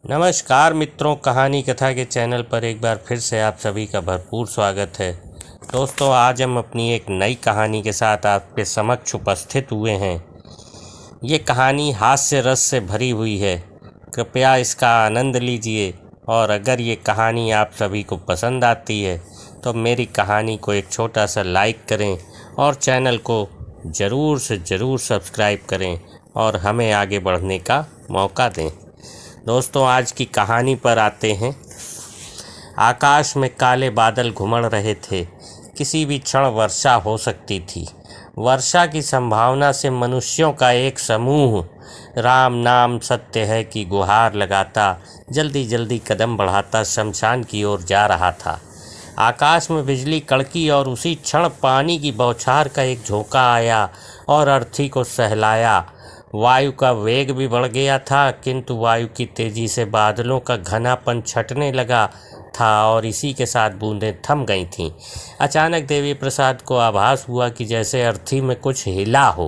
नमस्कार मित्रों, कहानी कथा के चैनल पर एक बार फिर से आप सभी का भरपूर स्वागत है। दोस्तों, आज हम अपनी एक नई कहानी के साथ आपके समक्ष उपस्थित हुए हैं। ये कहानी हास्य रस से भरी हुई है। कृपया इसका आनंद लीजिए और अगर ये कहानी आप सभी को पसंद आती है तो मेरी कहानी को एक छोटा सा लाइक करें और चैनल को ज़रूर से ज़रूर सब्सक्राइब करें और हमें आगे बढ़ने का मौका दें। दोस्तों, आज की कहानी पर आते हैं। आकाश में काले बादल घुमड़ रहे थे। किसी भी क्षण वर्षा हो सकती थी। वर्षा की संभावना से मनुष्यों का एक समूह राम नाम सत्य है की गुहार लगाता जल्दी जल्दी कदम बढ़ाता शमशान की ओर जा रहा था। आकाश में बिजली कड़की और उसी क्षण पानी की बौछार का एक झोंका आया और अर्थी को सहलाया। वायु का वेग भी बढ़ गया था, किंतु वायु की तेजी से बादलों का घनापन छटने लगा था और इसी के साथ बूंदें थम गई थीं। अचानक देवी प्रसाद को आभास हुआ कि जैसे अर्थी में कुछ हिला हो।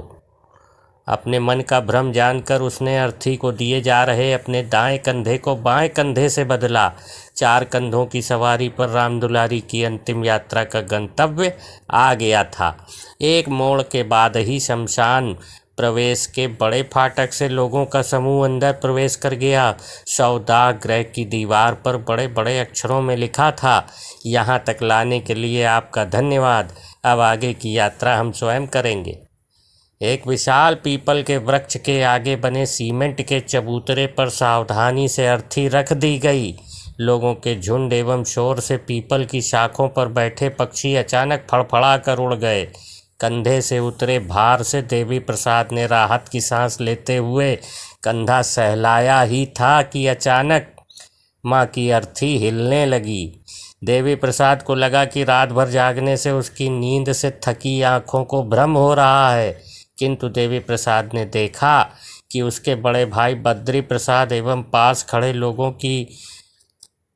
अपने मन का भ्रम जानकर उसने अर्थी को दिए जा रहे अपने दाएं कंधे को बाएं कंधे से बदला। 4 कंधों की सवारी पर राम दुलारी की अंतिम यात्रा का गंतव्य आ गया था। एक मोड़ के बाद ही शमशान प्रवेश के बड़े फाटक से लोगों का समूह अंदर प्रवेश कर गया। सौदागृह की दीवार पर बड़े बड़े अक्षरों में लिखा था, यहाँ तक लाने के लिए आपका धन्यवाद। अब आगे की यात्रा हम स्वयं करेंगे। एक विशाल पीपल के वृक्ष के आगे बने सीमेंट के चबूतरे पर सावधानी से अर्थी रख दी गई। लोगों के झुंड एवं शोर से पीपल की शाखों पर बैठे पक्षी अचानक फड़फड़ा कर उड़ गए। कंधे से उतरे भार से देवी प्रसाद ने राहत की सांस लेते हुए कंधा सहलाया ही था कि अचानक माँ की अर्थी हिलने लगी। देवी प्रसाद को लगा कि रात भर जागने से उसकी नींद से थकी आँखों को भ्रम हो रहा है, किंतु देवी प्रसाद ने देखा कि उसके बड़े भाई बद्री प्रसाद एवं पास खड़े लोगों की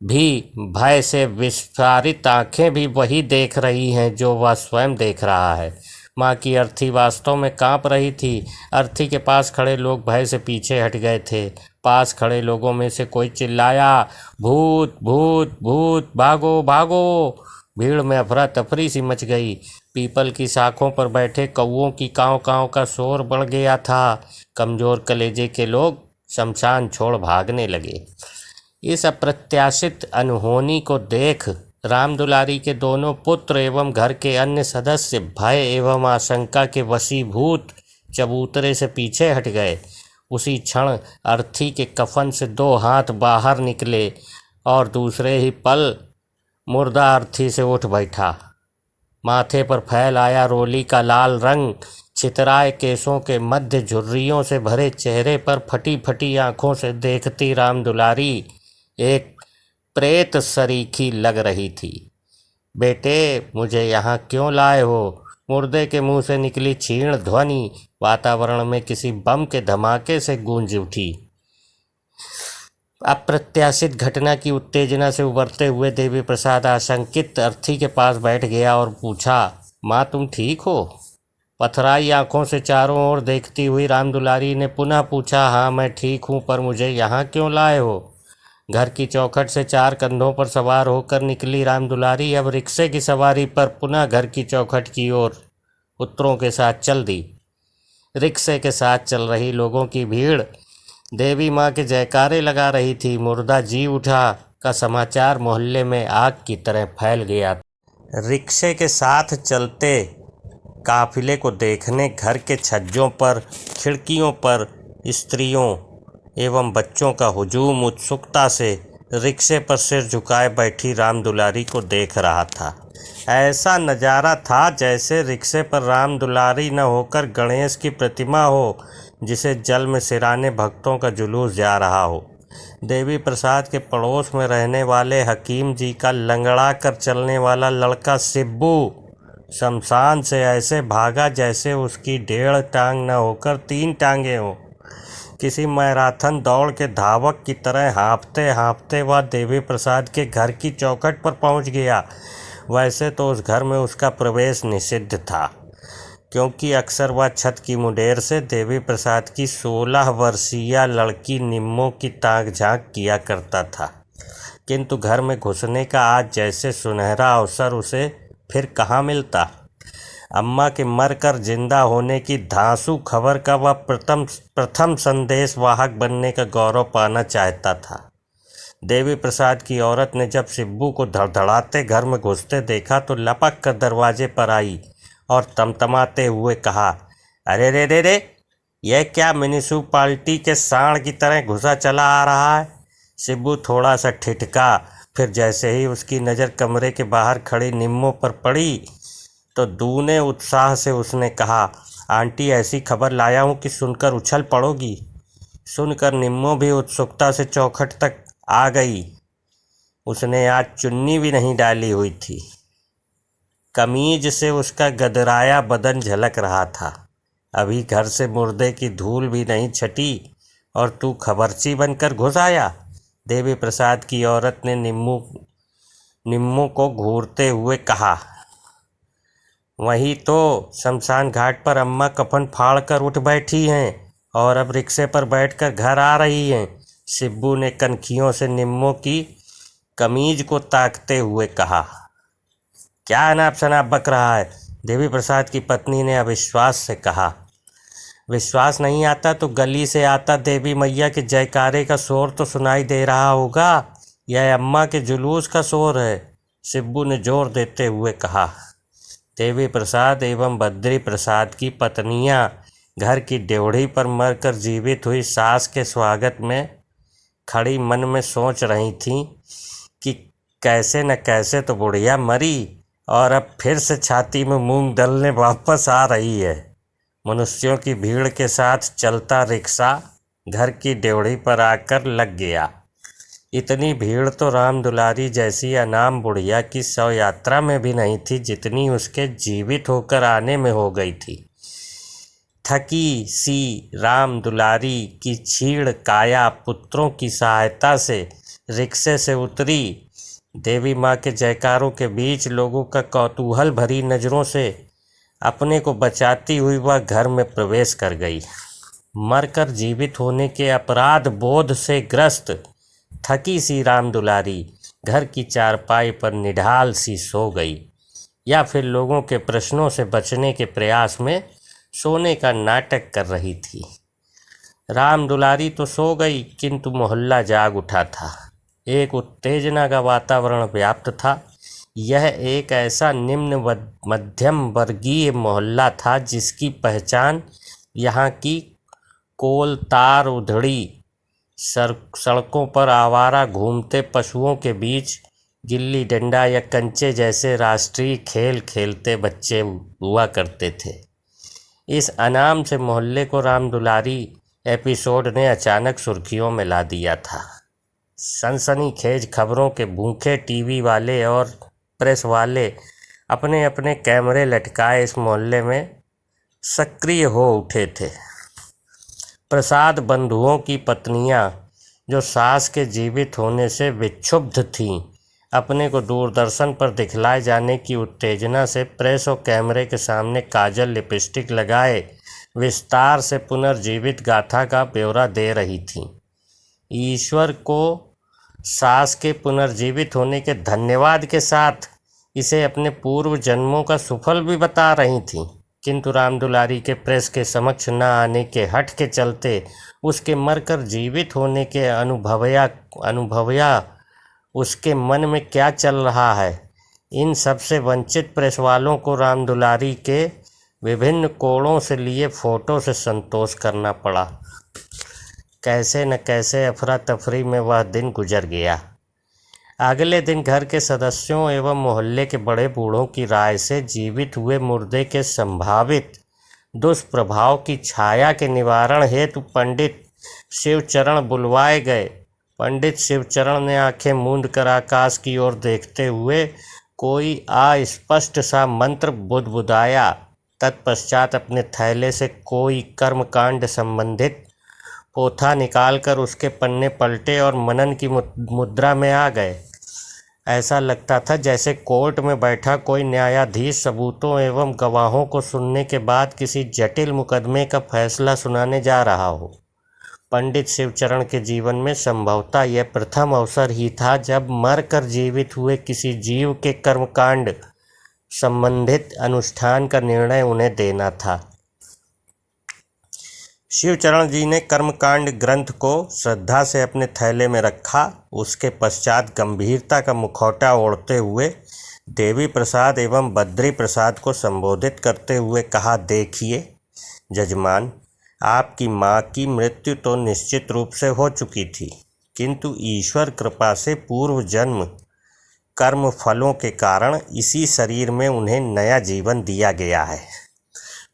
भी भय से विस्फारित आंखें भी वही देख रही हैं जो वह स्वयं देख रहा है। माँ की अर्थी वास्तव में कांप रही थी। अर्थी के पास खड़े लोग भय से पीछे हट गए थे। पास खड़े लोगों में से कोई चिल्लाया, भूत भूत भूत, भागो भागो। भीड़ में अफरा तफरी सी मच गई। पीपल की शाखों पर बैठे कौओं की काँव काँव का शोर बढ़ गया था। कमजोर कलेजे के लोग शमशान छोड़ भागने लगे। इस अप्रत्याशित अनहोनी को देख राम दुलारी के दोनों पुत्र एवं घर के अन्य सदस्य भय एवं आशंका के वशीभूत चबूतरे से पीछे हट गए। उसी क्षण अर्थी के कफन से 2 हाथ बाहर निकले और दूसरे ही पल मुर्दा अर्थी से उठ बैठा। माथे पर फैल आया रोली का लाल रंग। छितराए केसों के मध्य झुर्रियों से भरे चेहरे पर फटी फटी आंखों से देखती राम दुलारी एक प्रेत सरीखी लग रही थी। बेटे, मुझे यहाँ क्यों लाए हो? मुर्दे के मुंह से निकली क्षीण ध्वनि वातावरण में किसी बम के धमाके से गूंज उठी। अप्रत्याशित घटना की उत्तेजना से उबरते हुए देवी प्रसाद आशंकित अर्थी के पास बैठ गया और पूछा, माँ तुम ठीक हो? पथराई आंखों से चारों ओर देखती हुई राम दुलारी ने पुनः पूछा, हाँ मैं ठीक हूँ, पर मुझे यहाँ क्यों लाए हो? घर की चौखट से 4 कंधों पर सवार होकर निकली राम दुलारी अब रिक्शे की सवारी पर पुनः घर की चौखट की ओर पुत्रों के साथ चल दी। रिक्शे के साथ चल रही लोगों की भीड़ देवी माँ के जयकारे लगा रही थी। मुर्दा जी उठा का समाचार मोहल्ले में आग की तरह फैल गया। रिक्शे के साथ चलते काफिले को देखने घर के छज्जों पर, खिड़कियों पर स्त्रियों एवं बच्चों का हुजूम उत्सुकता से रिक्शे पर सिर झुकाए बैठी राम दुलारी को देख रहा था। ऐसा नज़ारा था जैसे रिक्शे पर राम दुलारी न होकर गणेश की प्रतिमा हो, जिसे जल में सिराने भक्तों का जुलूस जा रहा हो। देवी प्रसाद के पड़ोस में रहने वाले हकीम जी का लंगड़ा कर चलने वाला लड़का सिब्बू शमशान से ऐसे भागा जैसे उसकी 1.5 टांग न होकर 3 टांगें हों। किसी मैराथन दौड़ के धावक की तरह हाँफते हाँफते वह देवी प्रसाद के घर की चौखट पर पहुंच गया। वैसे तो उस घर में उसका प्रवेश निषिद्ध था, क्योंकि अक्सर वह छत की मुंडेर से देवी प्रसाद की 16 वर्षीय लड़की निम्मो की ताक झांक किया करता था, किंतु घर में घुसने का आज जैसे सुनहरा अवसर उसे फिर कहाँ मिलता। अम्मा के मरकर जिंदा होने की धांसू खबर का वह प्रथम संदेश वाहक बनने का गौरव पाना चाहता था। देवी प्रसाद की औरत ने जब शिब्बू को धड़धड़ाते घर में घुसते देखा तो लपक कर दरवाजे पर आई और तमतमाते हुए कहा, अरे रे रे रे, यह क्या म्युनिसिपैलिटी के सांड की तरह घुसा चला आ रहा है। शिब्बू थोड़ा सा ठिठका, फिर जैसे ही उसकी नज़र कमरे के बाहर खड़ी निम्मो पर पड़ी तो दूने उत्साह से उसने कहा, आंटी ऐसी खबर लाया हूँ कि सुनकर उछल पड़ोगी। सुनकर निम्मो भी उत्सुकता से चौखट तक आ गई। उसने आज चुन्नी भी नहीं डाली हुई थी। कमीज से उसका गदराया बदन झलक रहा था। अभी घर से मुर्दे की धूल भी नहीं छटी और तू खबरची बनकर घुस आया। देवी प्रसाद की औरत ने निम्मो को घूरते हुए कहा। वही तो, शमशान घाट पर अम्मा कफन फाड़ कर उठ बैठी हैं और अब रिक्शे पर बैठकर घर आ रही हैं। शिब्बू ने कनखियों से निम्मो की कमीज को ताकते हुए कहा। क्या अनाप शनाप बक रहा है? देवी प्रसाद की पत्नी ने अविश्वास से कहा। विश्वास नहीं आता तो गली से आता देवी मैया के जयकारे का शोर तो सुनाई दे रहा होगा। यह अम्मा के जुलूस का शोर है, शिब्बू ने जोर देते हुए कहा। देवी प्रसाद एवं बद्री प्रसाद की पत्नियां घर की ड्योढ़ी पर मरकर जीवित हुई सास के स्वागत में खड़ी मन में सोच रही थीं कि कैसे न कैसे तो बुढ़िया मरी और अब फिर से छाती में मूंग दलने वापस आ रही है। मनुष्यों की भीड़ के साथ चलता रिक्शा घर की ड्योढ़ी पर आकर लग गया। इतनी भीड़ तो राम दुलारी जैसी अनाम बुढ़िया की शव यात्रा में भी नहीं थी जितनी उसके जीवित होकर आने में हो गई थी। थकी सी राम दुलारी की छीड़ काया पुत्रों की सहायता से रिक्शे से उतरी। देवी माँ के जयकारों के बीच लोगों का कौतूहल भरी नज़रों से अपने को बचाती हुई वह घर में प्रवेश कर गई। मरकर जीवित होने के अपराध बोध से ग्रस्त थकी सी राम दुलारी घर की चारपाई पर निढाल सी सो गई, या फिर लोगों के प्रश्नों से बचने के प्रयास में सोने का नाटक कर रही थी। राम दुलारी तो सो गई, किंतु मोहल्ला जाग उठा था। एक उत्तेजना का वातावरण व्याप्त था। यह एक ऐसा निम्न मध्यम वर्गीय मोहल्ला था जिसकी पहचान यहाँ की कोलतार उधड़ी सड़कों पर आवारा घूमते पशुओं के बीच गिल्ली डंडा या कंचे जैसे राष्ट्रीय खेल खेलते बच्चे हुआ करते थे। इस अनाम से मोहल्ले को राम दुलारी एपिसोड ने अचानक सुर्खियों में ला दिया था। सनसनीखेज खबरों के भूखे टीवी वाले और प्रेस वाले अपने अपने कैमरे लटकाए इस मोहल्ले में सक्रिय हो उठे थे। प्रसाद बंधुओं की पत्नियां, जो सास के जीवित होने से विक्षुब्ध थीं, अपने को दूरदर्शन पर दिखलाए जाने की उत्तेजना से प्रेस और कैमरे के सामने काजल लिपस्टिक लगाए विस्तार से पुनर्जीवित गाथा का ब्यौरा दे रही थीं। ईश्वर को सास के पुनर्जीवित होने के धन्यवाद के साथ इसे अपने पूर्व जन्मों का सुफल भी बता रही थीं, किंतु राम दुलारी के प्रेस के समक्ष न आने के हट के चलते उसके मरकर जीवित होने के अनुभवया उसके मन में क्या चल रहा है, इन सबसे वंचित प्रेस वालों को राम दुलारी के विभिन्न कोणों से लिए फोटो से संतोष करना पड़ा। कैसे न कैसे अफरा तफरी में वह दिन गुजर गया। अगले दिन घर के सदस्यों एवं मोहल्ले के बड़े बूढ़ों की राय से जीवित हुए मुर्दे के संभावित दुष्प्रभाव की छाया के निवारण हेतु पंडित शिवचरण बुलवाए गए। पंडित शिवचरण ने आंखें मूंद कर आकाश की ओर देखते हुए कोई अस्पष्ट सा मंत्र बुदबुदाया। तत्पश्चात अपने थैले से कोई कर्मकांड संबंधित पोथा निकालकर उसके पन्ने पलटे और मनन की मुद्रा में आ गए। ऐसा लगता था जैसे कोर्ट में बैठा कोई न्यायाधीश सबूतों एवं गवाहों को सुनने के बाद किसी जटिल मुकदमे का फैसला सुनाने जा रहा हो। पंडित शिवचरण के जीवन में संभवतः यह प्रथम अवसर ही था जब मरकर जीवित हुए किसी जीव के कर्मकांड संबंधित अनुष्ठान का निर्णय उन्हें देना था। शिवचरण जी ने कर्मकांड ग्रंथ को श्रद्धा से अपने थैले में रखा। उसके पश्चात गंभीरता का मुखौटा ओढ़ते हुए देवी प्रसाद एवं बद्री प्रसाद को संबोधित करते हुए कहा, देखिए जजमान, आपकी माँ की मृत्यु तो निश्चित रूप से हो चुकी थी, किंतु ईश्वर कृपा से पूर्व जन्म कर्म फलों के कारण इसी शरीर में उन्हें नया जीवन दिया गया है।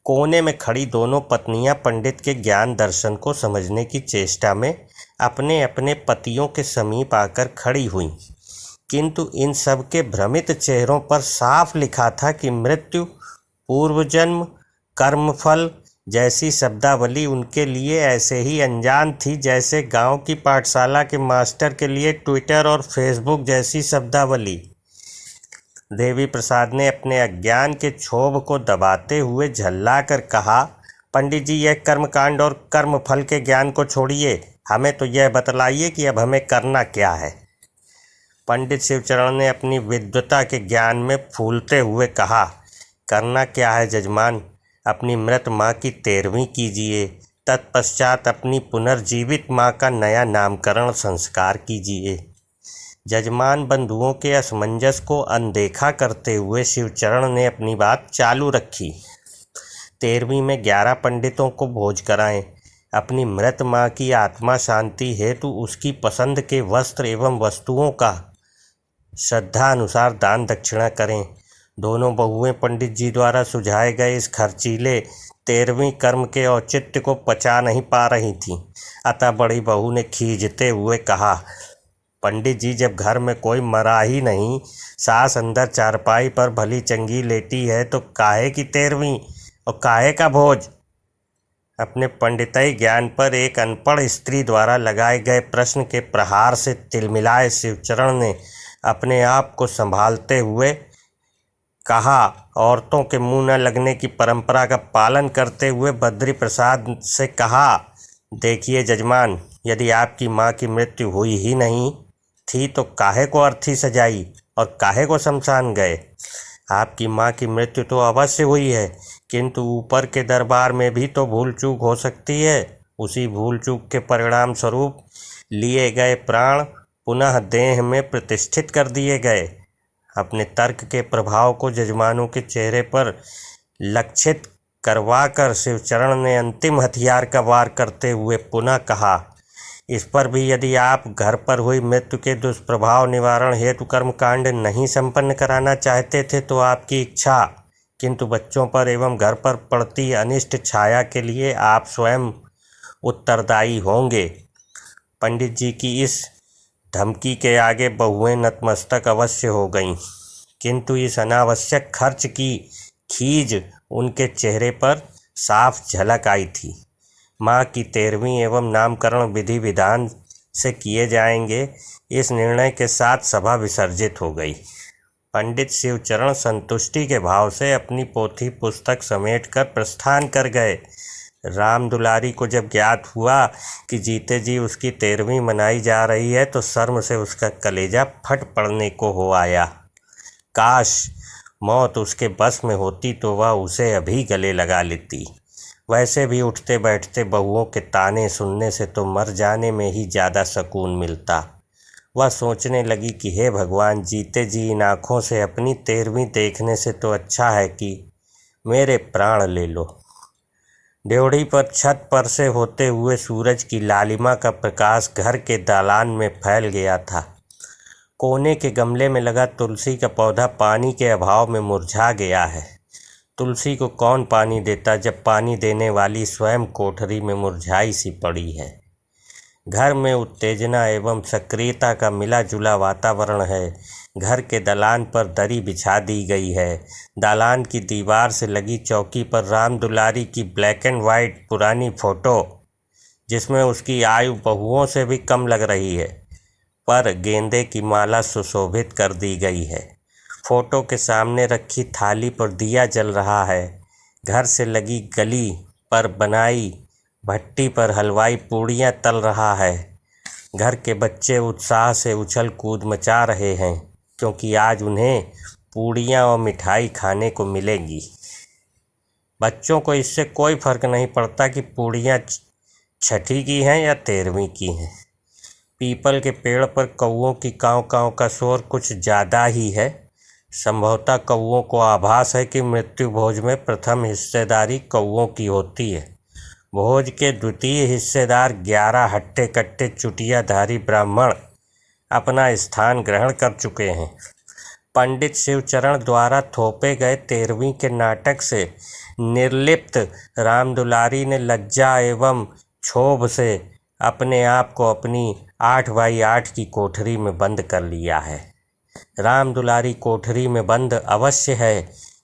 कोने में खड़ी दोनों पत्नियां पंडित के ज्ञान दर्शन को समझने की चेष्टा में अपने अपने पतियों के समीप आकर खड़ी हुईं, किंतु इन सब के भ्रमित चेहरों पर साफ लिखा था कि मृत्यु, पूर्वजन्म, कर्मफल जैसी शब्दावली उनके लिए ऐसे ही अनजान थी जैसे गांव की पाठशाला के मास्टर के लिए ट्विटर और फेसबुक जैसी शब्दावली। देवी प्रसाद ने अपने अज्ञान के क्षोभ को दबाते हुए झल्ला कर कहा, पंडित जी, यह कर्मकांड और कर्मफल के ज्ञान को छोड़िए, हमें तो यह बतलाइए कि अब हमें करना क्या है। पंडित शिवचरण ने अपनी विद्वता के ज्ञान में फूलते हुए कहा, करना क्या है जजमान, अपनी मृत माँ की 13वीं कीजिए, तत्पश्चात अपनी पुनर्जीवित माँ का नया नामकरण संस्कार कीजिए। जजमान बंधुओं के असमंजस को अनदेखा करते हुए शिवचरण ने अपनी बात चालू रखी। 13वीं में 11 पंडितों को भोज कराएं। अपनी मृत माँ की आत्मा शांति हेतु उसकी पसंद के वस्त्र एवं वस्तुओं का श्रद्धा अनुसार दान दक्षिणा करें। दोनों बहुएं पंडित जी द्वारा सुझाए गए इस खर्चीले 13वीं कर्म के औचित्य को पचा नहीं पा रही थीं, अतः बड़ी बहू ने खींचते हुए कहा, पंडित जी, जब घर में कोई मरा ही नहीं, सास अंदर चारपाई पर भली चंगी लेटी है, तो काहे की 13वीं और काहे का भोज। अपने पंडिताई ज्ञान पर एक अनपढ़ स्त्री द्वारा लगाए गए प्रश्न के प्रहार से तिलमिलाए शिवचरण ने अपने आप को संभालते हुए कहा, औरतों के मुंह न लगने की परंपरा का पालन करते हुए बद्री प्रसाद से कहा, देखिए जजमान, यदि आपकी माँ की मृत्यु हुई ही नहीं थी तो काहे को अर्थी सजाई और काहे को शमशान गए। आपकी माँ की मृत्यु तो अवश्य हुई है, किंतु ऊपर के दरबार में भी तो भूल चूक हो सकती है। उसी भूल चूक के परिणाम स्वरूप लिए गए प्राण पुनः देह में प्रतिष्ठित कर दिए गए। अपने तर्क के प्रभाव को जजमानों के चेहरे पर लक्षित करवाकर शिवचरण ने अंतिम हथियार का वार करते हुए पुनः कहा, इस पर भी यदि आप घर पर हुई मृत्यु के दुष्प्रभाव निवारण हेतु कर्मकांड नहीं संपन्न कराना चाहते थे तो आपकी इच्छा, किंतु बच्चों पर एवं घर पर पड़ती अनिष्ट छाया के लिए आप स्वयं उत्तरदायी होंगे। पंडित जी की इस धमकी के आगे बहुएं नतमस्तक अवश्य हो गईं, किंतु इस अनावश्यक खर्च की खीज उनके चेहरे पर साफ झलक आई थी। माँ की 13वीं एवं नामकरण विधि विधान से किए जाएंगे, इस निर्णय के साथ सभा विसर्जित हो गई। पंडित शिवचरण संतुष्टि के भाव से अपनी पोथी पुस्तक समेटकर प्रस्थान कर गए। राम दुलारी को जब ज्ञात हुआ कि जीते जी उसकी 13वीं मनाई जा रही है तो शर्म से उसका कलेजा फट पड़ने को हो आया। काश मौत उसके बस में होती तो वह उसे अभी गले लगा लेती। वैसे भी उठते बैठते बहुओं के ताने सुनने से तो मर जाने में ही ज़्यादा सुकून मिलता। वह सोचने लगी कि हे भगवान, जीते जी इन आँखों से अपनी 13वीं देखने से तो अच्छा है कि मेरे प्राण ले लो। ड्योढ़ी पर छत पर से होते हुए सूरज की लालिमा का प्रकाश घर के दालान में फैल गया था। कोने के गमले में लगा तुलसी का पौधा पानी के अभाव में मुरझा गया है। तुलसी को कौन पानी देता जब पानी देने वाली स्वयं कोठरी में मुरझाई सी पड़ी है। घर में उत्तेजना एवं सक्रियता का मिला जुला वातावरण है। घर के दालान पर दरी बिछा दी गई है। दालान की दीवार से लगी चौकी पर राम दुलारी की ब्लैक एंड वाइट पुरानी फ़ोटो, जिसमें उसकी आयु बहुओं से भी कम लग रही है, पर गेंदे की माला सुशोभित कर दी गई है। फोटो के सामने रखी थाली पर दिया जल रहा है। घर से लगी गली पर बनाई भट्टी पर हलवाई पूड़ियाँ तल रहा है। घर के बच्चे उत्साह से उछल कूद मचा रहे हैं, क्योंकि आज उन्हें पूड़ियाँ और मिठाई खाने को मिलेंगी। बच्चों को इससे कोई फर्क नहीं पड़ता कि पूड़ियाँ छठी की हैं या 13वीं की हैं। पीपल के पेड़ पर कौवों की काँव काँव का शोर कुछ ज़्यादा ही है। संभवतः कौवों को आभास है कि मृत्यु भोज में प्रथम हिस्सेदारी कौवों की होती है। भोज के द्वितीय हिस्सेदार 11 हट्टे कट्टे चुटियाधारी ब्राह्मण अपना स्थान ग्रहण कर चुके हैं। पंडित शिवचरण द्वारा थोपे गए 13वीं के नाटक से निर्लिप्त रामदुलारी ने लज्जा एवं क्षोभ से अपने आप को अपनी 8x8 की कोठरी में बंद कर लिया है। रामदुलारी कोठरी में बंद अवश्य है,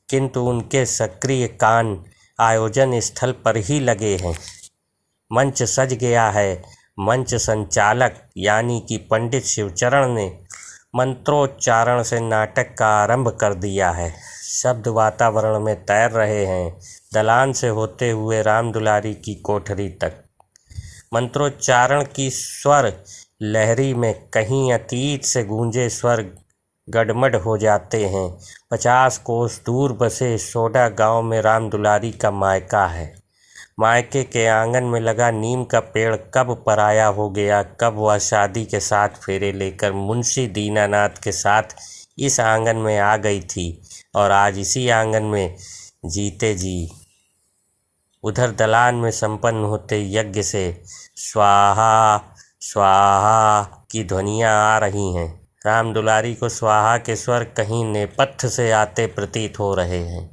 किंतु उनके सक्रिय कान आयोजन स्थल पर ही लगे हैं। मंच सज गया है। मंच संचालक यानी कि पंडित शिवचरण ने मंत्रोच्चारण से नाटक का आरंभ कर दिया है। शब्द वातावरण में तैर रहे हैं, दलान से होते हुए रामदुलारी की कोठरी तक। मंत्रोच्चारण की स्वर लहरी में कहीं अतीत से गूंजे स्वर गडमड हो जाते हैं। 50 कोस दूर बसे सोडा गांव में रामदुलारी का मायका है। मायके के आंगन में लगा नीम का पेड़ कब पराया हो गया, कब वह शादी के 7 फेरे लेकर मुंशी दीनानाथ के साथ इस आंगन में आ गई थी और आज इसी आंगन में जीते जी। उधर दलान में संपन्न होते यज्ञ से स्वाहा स्वाहा की ध्वनियाँ आ रही हैं। रामदुलारी को स्वाहा के स्वर कहीं नेपथ्य से आते प्रतीत हो रहे हैं।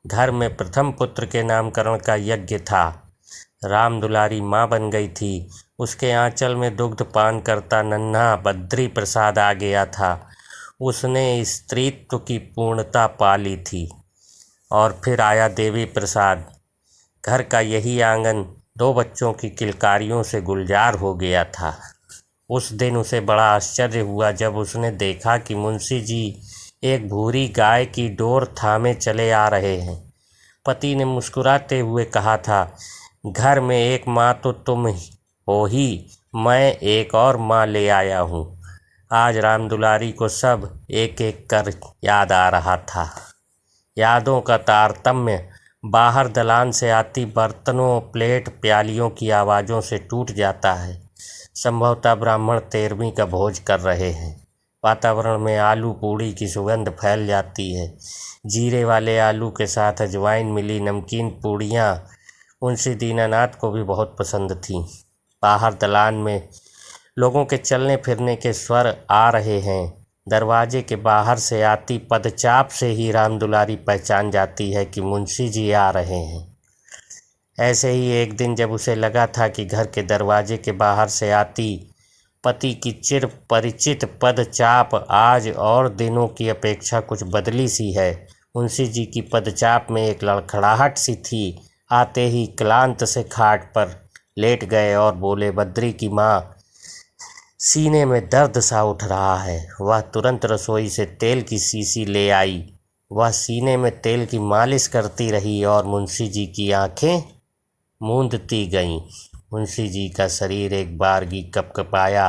घर में प्रथम पुत्र के नामकरण का यज्ञ था। रामदुलारी माँ बन गई थी। उसके आंचल में दुग्ध पान करता नन्हा बद्री प्रसाद आ गया था। उसने स्त्रीत्व की पूर्णता पा ली थी। और फिर आया देवी प्रसाद। घर का यही आंगन 2 बच्चों की किलकारियों से गुलजार हो गया था। उस दिन उसे बड़ा आश्चर्य हुआ जब उसने देखा कि मुंशी जी एक भूरी गाय की डोर थामे चले आ रहे हैं। पति ने मुस्कुराते हुए कहा था, घर में एक माँ तो तुम हो ही, मैं एक और माँ ले आया हूँ। आज रामदुलारी को सब एक एक कर याद आ रहा था। यादों का तारतम्य बाहर दलान से आती बर्तनों, प्लेट, प्यालियों की आवाज़ों से टूट जाता है। संभवतः ब्राह्मण 13वीं का भोज कर रहे हैं। वातावरण में आलू पूड़ी की सुगंध फैल जाती है। जीरे वाले आलू के साथ अजवाइन मिली नमकीन पूड़ियाँ मुंशी दीनानाथ को भी बहुत पसंद थीं। बाहर दलान में लोगों के चलने फिरने के स्वर आ रहे हैं। दरवाजे के बाहर से आती पदचाप से ही रामदुलारी पहचान जाती है कि मुंशी जी आ रहे हैं। ऐसे ही एक दिन जब उसे लगा था कि घर के दरवाजे के बाहर से आती पति की चिर परिचित पदचाप आज और दिनों की अपेक्षा कुछ बदली सी है। मुंशी जी की पदचाप में एक लड़खड़ाहट सी थी। आते ही क्लांत से खाट पर लेट गए और बोले, बद्री की माँ, सीने में दर्द सा उठ रहा है। वह तुरंत रसोई से तेल की शीशी ले आई। वह सीने में तेल की मालिश करती रही और मुंशी जी की आंखें मूंदती गईं। मुंशी जी का शरीर एक बारगी कपकपाया,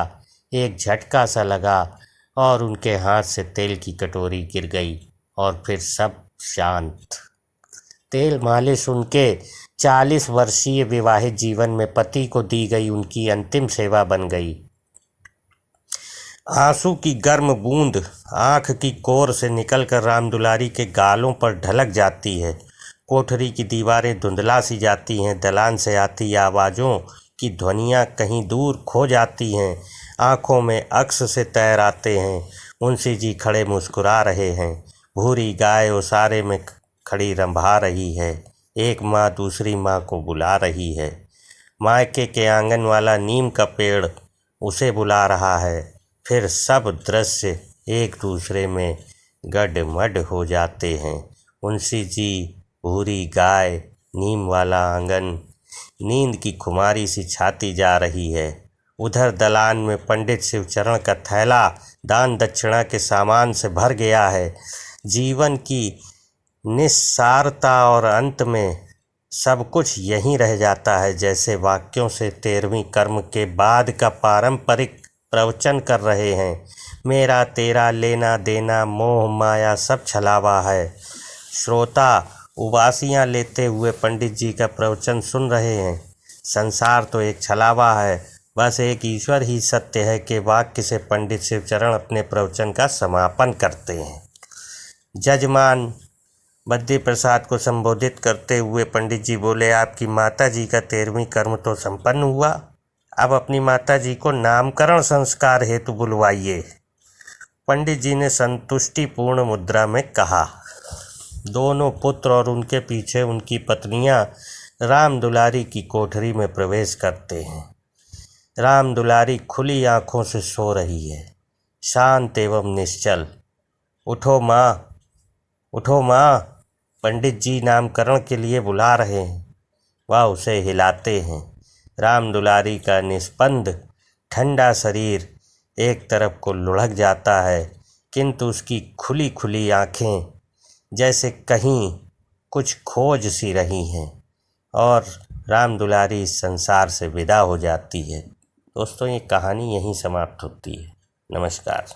एक झटका सा लगा और उनके हाथ से तेल की कटोरी गिर गई और फिर सब शांत। तेल मालिश उनके 40 वर्षीय विवाहित जीवन में पति को दी गई उनकी अंतिम सेवा बन गई। आंसू की गर्म बूंद आँख की कोर से निकलकर रामदुलारी के गालों पर ढलक जाती है। कोठरी की दीवारें धुंधला सी जाती हैं। दलान से आती आवाज़ों की ध्वनियाँ कहीं दूर खो जाती हैं। आँखों में अक्स से तैर आते हैं। मुंशी जी खड़े मुस्कुरा रहे हैं। भूरी गाय ओसारे में खड़ी रंभा रही है। एक माँ दूसरी माँ को बुला रही है। मायके के आंगन वाला नीम का पेड़ उसे बुला रहा है। फिर सब दृश्य एक दूसरे में गडमड हो जाते हैं। मुंशी जी, भूरी गाय, नीम वाला आंगन, नींद की खुमारी सी छाती जा रही है। उधर दलान में पंडित शिवचरण का थैला दान दक्षिणा के सामान से भर गया है। जीवन की निस्सारता और अंत में सब कुछ यहीं रह जाता है। जैसे वाक्यों से 13वीं कर्म के बाद का पारंपरिक प्रवचन कर रहे हैं। मेरा तेरा लेना देना मोह माया सब छलावा है। श्रोता उबासियाँ लेते हुए पंडित जी का प्रवचन सुन रहे हैं। संसार तो एक छलावा है, बस एक ईश्वर ही सत्य है के वाक्य से पंडित शिवचरण अपने प्रवचन का समापन करते हैं। जजमान बद्री प्रसाद को संबोधित करते हुए पंडित जी बोले, आपकी माता जी का 13वीं कर्म तो संपन्न हुआ, अब अपनी माता जी को नामकरण संस्कार हेतु बुलवाइए। पंडित जी ने संतुष्टिपूर्ण मुद्रा में कहा। दोनों पुत्र और उनके पीछे उनकी पत्नियां राम दुलारी की कोठरी में प्रवेश करते हैं। राम दुलारी खुली आंखों से सो रही है, शांत एवं निश्चल। उठो माँ, उठो माँ, पंडित जी नामकरण के लिए बुला रहे हैं। वह उसे हिलाते हैं। राम दुलारी का निस्पंद ठंडा शरीर एक तरफ को लुढ़क जाता है, किंतु उसकी खुली खुली आँखें जैसे कहीं कुछ खोज सी रही हैं और राम दुलारी इस संसार से विदा हो जाती है। दोस्तों, ये कहानी यहीं समाप्त होती है। नमस्कार।